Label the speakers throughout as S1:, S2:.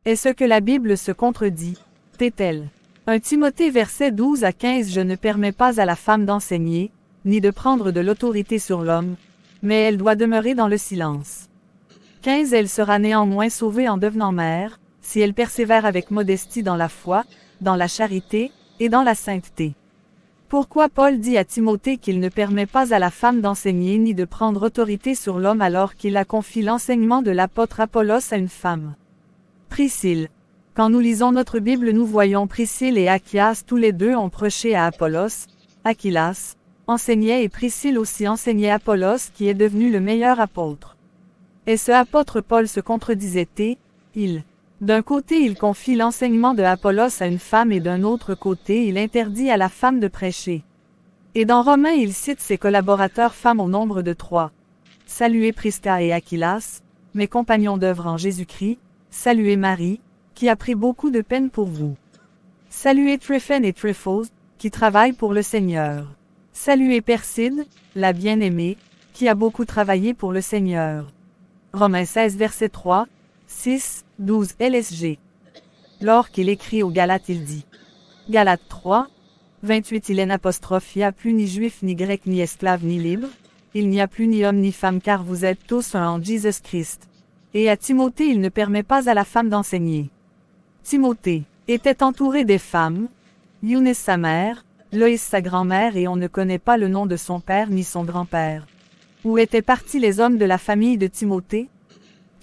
S1: Est-ce que la Bible se contredit? Tait-elle? 1 Timothée verset 12 à 15 Je ne permets pas à la femme d'enseigner, ni de prendre de l'autorité sur l'homme, mais elle doit demeurer dans le silence. 15 Elle sera néanmoins sauvée en devenant mère, si elle persévère avec modestie dans la foi, dans la charité, et dans la sainteté. Pourquoi Paul dit à Timothée qu'il ne permet pas à la femme d'enseigner ni de prendre autorité sur l'homme alors qu'il a confié l'enseignement de l'apôtre Apollos à une femme? Priscille. Quand nous lisons notre Bible nous voyons Priscille et Achias tous les deux ont prêché à Apollos, Achilas enseignait et Priscille aussi enseignait Apollos qui est devenu le meilleur apôtre. Et ce apôtre Paul se contredisait-il? D'un côté il confie l'enseignement de Apollos à une femme et d'un autre côté il interdit à la femme de prêcher. Et dans Romains il cite ses collaborateurs femmes au nombre de 3. Saluez Prisca et Achilas, mes compagnons d'œuvre en Jésus-Christ, saluez Marie, qui a pris beaucoup de peine pour vous. Saluez Tryphène et Tryphos, qui travaillent pour le Seigneur. Saluez Perside, la bien-aimée, qui a beaucoup travaillé pour le Seigneur. Romains 16 verset 3, 6, 12 LSG. Lorsqu'il écrit aux Galates il dit. Galates 3, 28 Il n'y a plus ni juif ni grec ni esclave ni libre, il n'y a plus ni homme ni femme car vous êtes tous un en Jésus-Christ. Et à Timothée il ne permet pas à la femme d'enseigner. Timothée était entouré des femmes, Eunice sa mère, Loïs sa grand-mère et on ne connaît pas le nom de son père ni son grand-père. Où étaient partis les hommes de la famille de Timothée?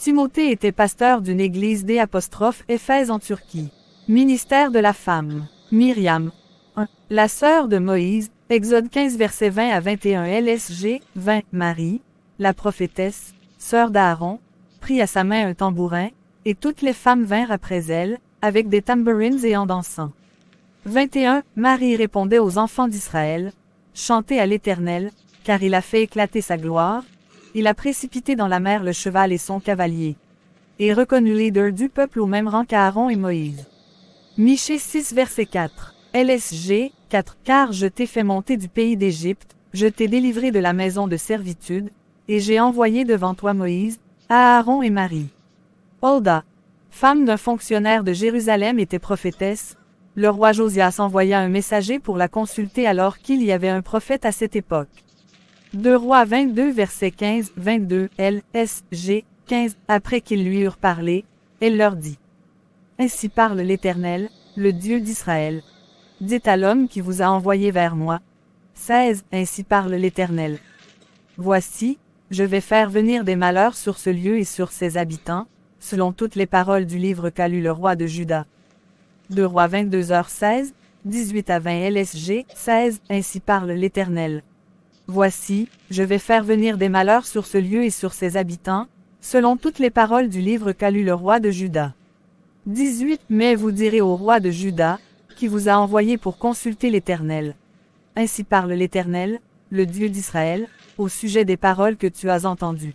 S1: Timothée était pasteur d'une église d'Éphèse en Turquie. Ministère de la femme. Myriam. 1. La sœur de Moïse, Exode 15 versets 20 à 21 LSG, 20. Marie, la prophétesse, sœur d'Aaron, prit à sa main un tambourin, et toutes les femmes vinrent après elle, avec des tambourines et en dansant. 21. Marie répondait aux enfants d'Israël, chantez à l'Éternel, car il a fait éclater sa gloire, il a précipité dans la mer le cheval et son cavalier. Et reconnut leader du peuple au même rang qu'Aaron et Moïse. Michée 6 verset 4. LSG 4. Car je t'ai fait monter du pays d'Égypte, je t'ai délivré de la maison de servitude, et j'ai envoyé devant toi Moïse, Aaron et Marie. Hulda, femme d'un fonctionnaire de Jérusalem était prophétesse, le roi Josias envoya un messager pour la consulter alors qu'il y avait un prophète à cette époque. 2 Rois 22 verset 15, 22, LSG 15. Après qu'ils lui eurent parlé, elle leur dit. Ainsi parle l'Éternel, le Dieu d'Israël. Dites à l'homme qui vous a envoyé vers moi. 16. Ainsi parle l'Éternel. Voici, je vais faire venir des malheurs sur ce lieu et sur ses habitants, selon toutes les paroles du livre qu'a lu le roi de Juda. 2 Rois 22h16, 18 à 20 LSG 16. Ainsi parle l'Éternel. Voici, je vais faire venir des malheurs sur ce lieu et sur ses habitants, selon toutes les paroles du livre qu'a lu le roi de Juda. 18. Mais vous direz au roi de Juda, qui vous a envoyé pour consulter l'Éternel. Ainsi parle l'Éternel, le Dieu d'Israël, au sujet des paroles que tu as entendues.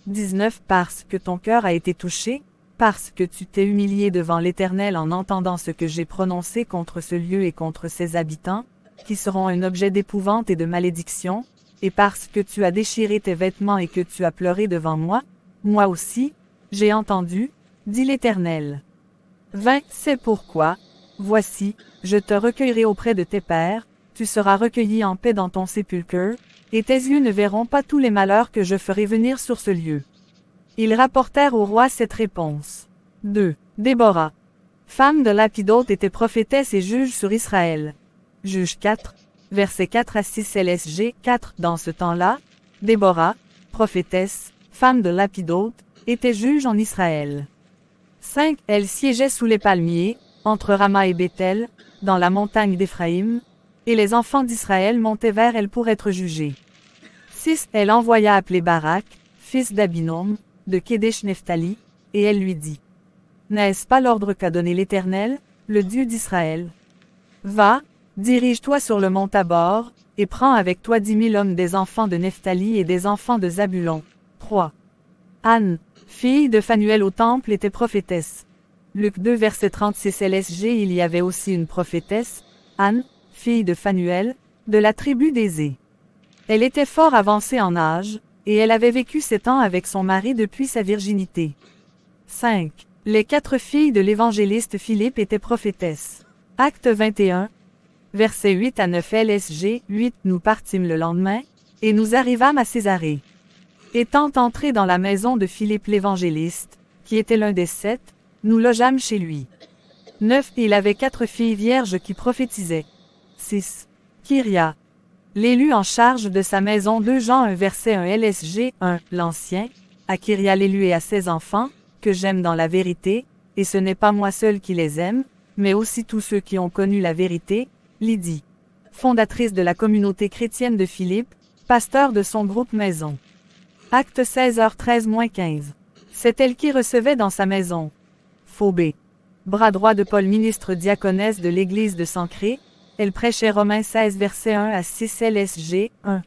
S1: 19. Parce que ton cœur a été touché, parce que tu t'es humilié devant l'Éternel en entendant ce que j'ai prononcé contre ce lieu et contre ses habitants, qui seront un objet d'épouvante et de malédiction, et parce que tu as déchiré tes vêtements et que tu as pleuré devant moi, moi aussi, j'ai entendu, dit l'Éternel. 20. C'est pourquoi, voici, je te recueillerai auprès de tes pères, tu seras recueilli en paix dans ton sépulcre, et tes yeux ne verront pas tous les malheurs que je ferai venir sur ce lieu. Ils rapportèrent au roi cette réponse. 2. Déborah. Femme de Lapidote était prophétesse et juge sur Israël. Juge 4, versets 4 à 6 LSG 4. Dans ce temps-là, Déborah, prophétesse, femme de Lapidote, était juge en Israël. 5. Elle siégeait sous les palmiers, entre Rama et Béthel, dans la montagne d'Éphraïm, et les enfants d'Israël montaient vers elle pour être jugés. 6. Elle envoya appeler Barak, fils d'Abinom, de Kédesh Nephtali, et elle lui dit. N'est-ce pas l'ordre qu'a donné l'Éternel, le Dieu d'Israël? Va, dirige-toi sur le mont Tabor, et prends avec toi 10 000 hommes des enfants de Nephtali et des enfants de Zabulon. 3. Anne, fille de Phanuel au temple était prophétesse. Luc 2 verset 36 LSG Il y avait aussi une prophétesse, Anne, fille de Phanuel, de la tribu d'Ésée. Elle était fort avancée en âge, et elle avait vécu 7 ans avec son mari depuis sa virginité. 5. Les 4 filles de l'évangéliste Philippe étaient prophétesses. Acte 21, versets 8 à 9 LSG 8. Nous partîmes le lendemain, et nous arrivâmes à Césarée. Étant entrés dans la maison de Philippe l'évangéliste, qui était l'un des 7, nous logeâmes chez lui. 9. Il avait 4 filles vierges qui prophétisaient. 6. Kyria. L'élu en charge de sa maison 2 Jean 1 verset 1 LSG 1. L'Ancien, à Kyria l'élu et à ses enfants, que j'aime dans la vérité, et ce n'est pas moi seul qui les aime, mais aussi tous ceux qui ont connu la vérité, Lydie, fondatrice de la communauté chrétienne de Philippe, pasteur de son groupe maison. Acte 16h13-15. C'est elle qui recevait dans sa maison. Phobé. Bras droit de Paul ministre diaconesse de l'église de Sancré, elle prêchait Romains 16 versets 1 à 6 LSG 1.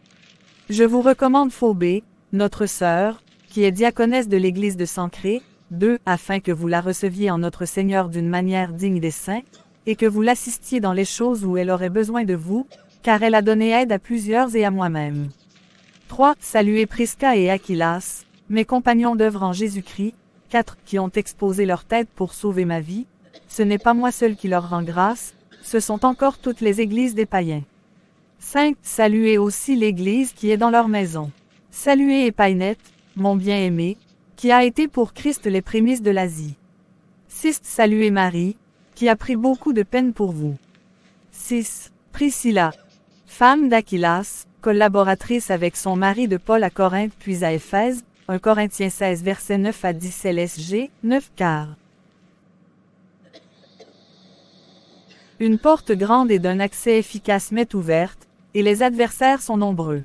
S1: Je vous recommande Phobé, notre sœur, qui est diaconesse de l'église de Sancré, 2. Afin que vous la receviez en notre Seigneur d'une manière digne des saints, et que vous l'assistiez dans les choses où elle aurait besoin de vous, car elle a donné aide à plusieurs et à moi-même. 3. Saluez Prisca et Aquilas, mes compagnons d'œuvre en Jésus-Christ, 4. Qui ont exposé leur tête pour sauver ma vie. Ce n'est pas moi seul qui leur rend grâce, ce sont encore toutes les églises des païens. 5. Saluez aussi l'église qui est dans leur maison. Saluez Épaïnette, mon bien-aimé, qui a été pour Christ les prémices de l'Asie. 6. Saluez Marie, qui a pris beaucoup de peine pour vous. 6. Priscilla, femme d'Aquilas, collaboratrice avec son mari de Paul à Corinthe puis à Éphèse, 1 Corinthiens 16 versets 9 à 10 LSG, 9 car. Une porte grande et d'un accès efficace m'est ouverte, et les adversaires sont nombreux.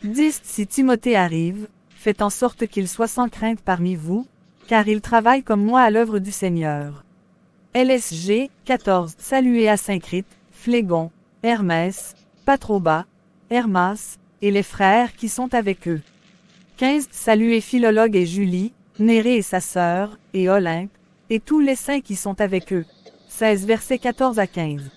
S1: 10. Si Timothée arrive, faites en sorte qu'il soit sans crainte parmi vous, car il travaille comme moi à l'œuvre du Seigneur. LSG 14. Saluez Asyncrite, Phlégon, Hermès, Patroba, Hermas, et les frères qui sont avec eux. 15. Saluez Philologue et Julie, Nérée et sa sœur, et Olympe, et tous les saints qui sont avec eux. 16 versets 14 à 15.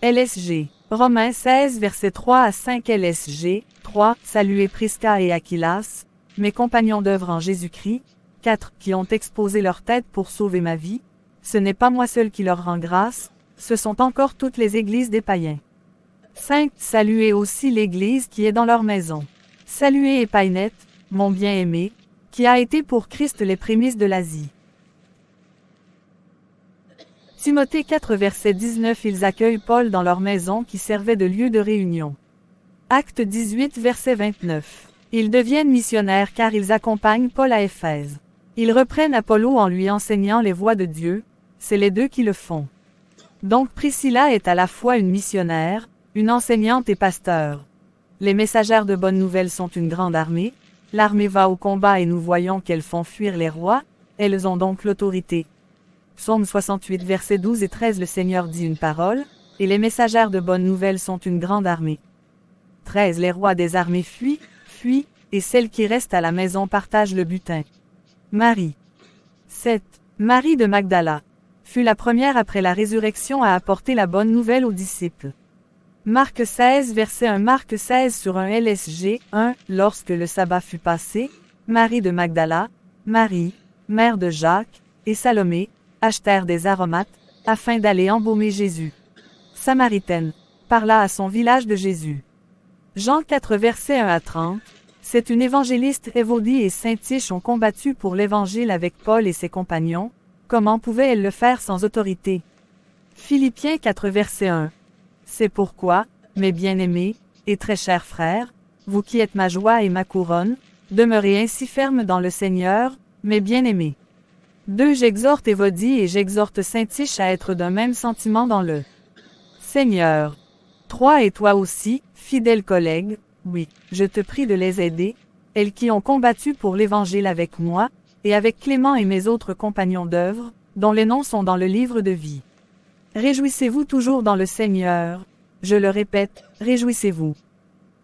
S1: LSG. Romains 16 versets 3 à 5 LSG. 3. Saluez Prisca et Aquilas, mes compagnons d'œuvre en Jésus-Christ. 4. Qui ont exposé leur tête pour sauver ma vie. Ce n'est pas moi seul qui leur rend grâce, ce sont encore toutes les églises des païens. 5. Saluez aussi l'église qui est dans leur maison. Saluez Épaïnette, mon bien-aimé, qui a été pour Christ les prémices de l'Asie. Timothée 4 verset 19. Ils accueillent Paul dans leur maison qui servait de lieu de réunion. Acte 18 verset 29. Ils deviennent missionnaires car ils accompagnent Paul à Éphèse. Ils reprennent Apollo en lui enseignant les voies de Dieu, c'est les deux qui le font. Donc Priscilla est à la fois une missionnaire, une enseignante et pasteur. Les messagères de bonnes nouvelles sont une grande armée, l'armée va au combat et nous voyons qu'elles font fuir les rois, elles ont donc l'autorité. Psaume 68 versets 12 et 13. Le Seigneur dit une parole, et les messagères de bonnes nouvelles sont une grande armée. 13. Les rois des armées fuient, et celles qui restent à la maison partagent le butin. Marie. 7. Marie de Magdala fut la première après la résurrection à apporter la bonne nouvelle aux disciples. Marc 16 verset 1. Marc 16 sur 1 LSG 1. Lorsque le sabbat fut passé, Marie de Magdala, Marie, mère de Jacques, et Salomé, achetèrent des aromates, afin d'aller embaumer Jésus. Samaritaine, parla à son village de Jésus. Jean 4 versets 1 à 30. C'est une évangéliste. Évodie et Saint-Tiche ont combattu pour l'évangile avec Paul et ses compagnons. Comment pouvait-elle le faire sans autorité? Philippiens 4 verset 1. C'est pourquoi, mes bien-aimés, et très chers frères, vous qui êtes ma joie et ma couronne, demeurez ainsi fermes dans le Seigneur, mes bien-aimés. 2. J'exhorte Évodie et j'exhorte Saint-Tiche à être d'un même sentiment dans le Seigneur. 3. Et toi aussi, fidèle collègue, oui, je te prie de les aider, elles qui ont combattu pour l'Évangile avec moi, et avec Clément et mes autres compagnons d'œuvre, dont les noms sont dans le livre de vie. Réjouissez-vous toujours dans le Seigneur. Je le répète, réjouissez-vous.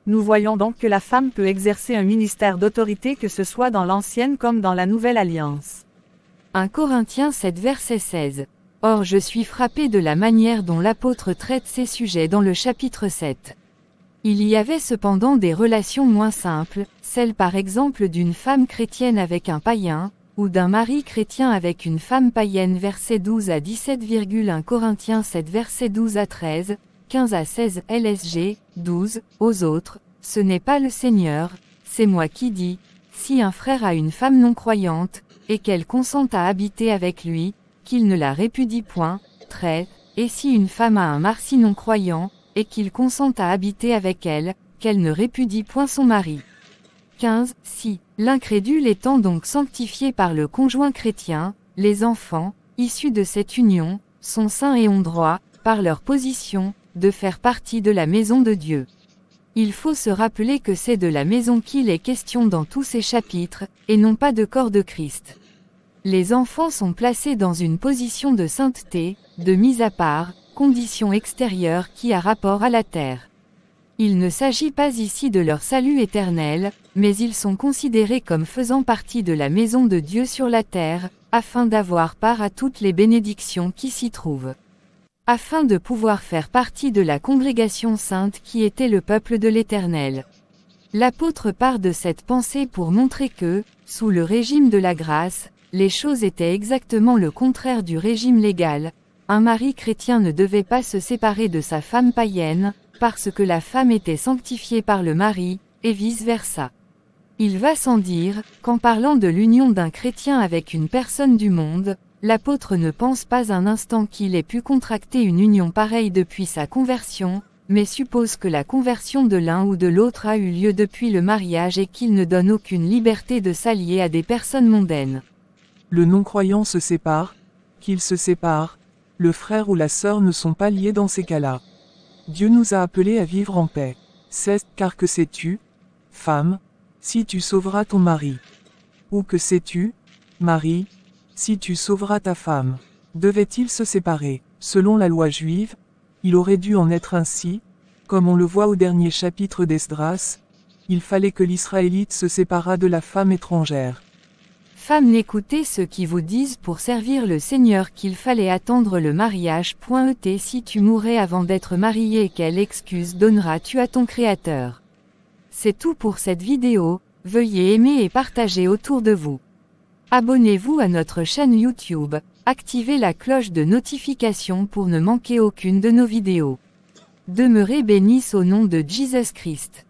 S1: Nous voyons donc que la femme peut exercer un ministère d'autorité que ce soit dans l'Ancienne comme dans la Nouvelle Alliance.
S2: 1 Corinthiens 7 verset 16. Or je suis frappé de la manière dont l'apôtre traite ces sujets dans le chapitre 7. Il y avait cependant des relations moins simples, celle par exemple d'une femme chrétienne avec un païen, ou d'un mari chrétien avec une femme païenne versets 12 à 17, 1 Corinthiens 7 versets 12 à 13, 15 à 16 LSG, 12, aux autres, ce n'est pas le Seigneur, c'est moi qui dis, si un frère a une femme non croyante, et qu'elle consent à habiter avec lui, qu'il ne la répudie point, 13, et si une femme a un mari non croyant, et qu'il consent à habiter avec elle, qu'elle ne répudie point son mari. 15. Si, l'incrédule étant donc sanctifié par le conjoint chrétien, les enfants, issus de cette union, sont saints et ont droit, par leur position, de faire partie de la maison de Dieu. Il faut se rappeler que c'est de la maison qu'il est question dans tous ces chapitres, et non pas de corps de Christ. Les enfants sont placés dans une position de sainteté, de mise à part, condition extérieure qui a rapport à la terre. Il ne s'agit pas ici de leur salut éternel, mais ils sont considérés comme faisant partie de la maison de Dieu sur la terre, afin d'avoir part à toutes les bénédictions qui s'y trouvent. Afin de pouvoir faire partie de la congrégation sainte qui était le peuple de l'Éternel. L'apôtre part de cette pensée pour montrer que, sous le régime de la grâce, les choses étaient exactement le contraire du régime légal. Un mari chrétien ne devait pas se séparer de sa femme païenne, parce que la femme était sanctifiée par le mari, et vice-versa. Il va sans dire, qu'en parlant de l'union d'un chrétien avec une personne du monde, l'apôtre ne pense pas un instant qu'il ait pu contracter une union pareille depuis sa conversion, mais suppose que la conversion de l'un ou de l'autre a eu lieu depuis le mariage et qu'il ne donne aucune liberté de s'allier à des personnes mondaines.
S3: Le non-croyant se sépare, qu'il se sépare, le frère ou la sœur ne sont pas liés dans ces cas-là. Dieu nous a appelés à vivre en paix. 16. Car que sais-tu, femme, si tu sauveras ton mari? Ou que sais-tu, mari, si tu sauveras ta femme? Devaient-ils se séparer? Selon la loi juive, il aurait dû en être ainsi, comme on le voit au dernier chapitre d'Esdras, il fallait que l'Israélite se séparât de la femme étrangère.
S2: Femmes, n'écoutez ceux qui vous disent pour servir le Seigneur qu'il fallait attendre le mariage. Si tu mourrais avant d'être marié, quelle excuse donneras-tu à ton Créateur? C'est tout pour cette vidéo, veuillez aimer et partager autour de vous. Abonnez-vous à notre chaîne YouTube, activez la cloche de notification pour ne manquer aucune de nos vidéos. Demeurez bénis au nom de Jesus Christ.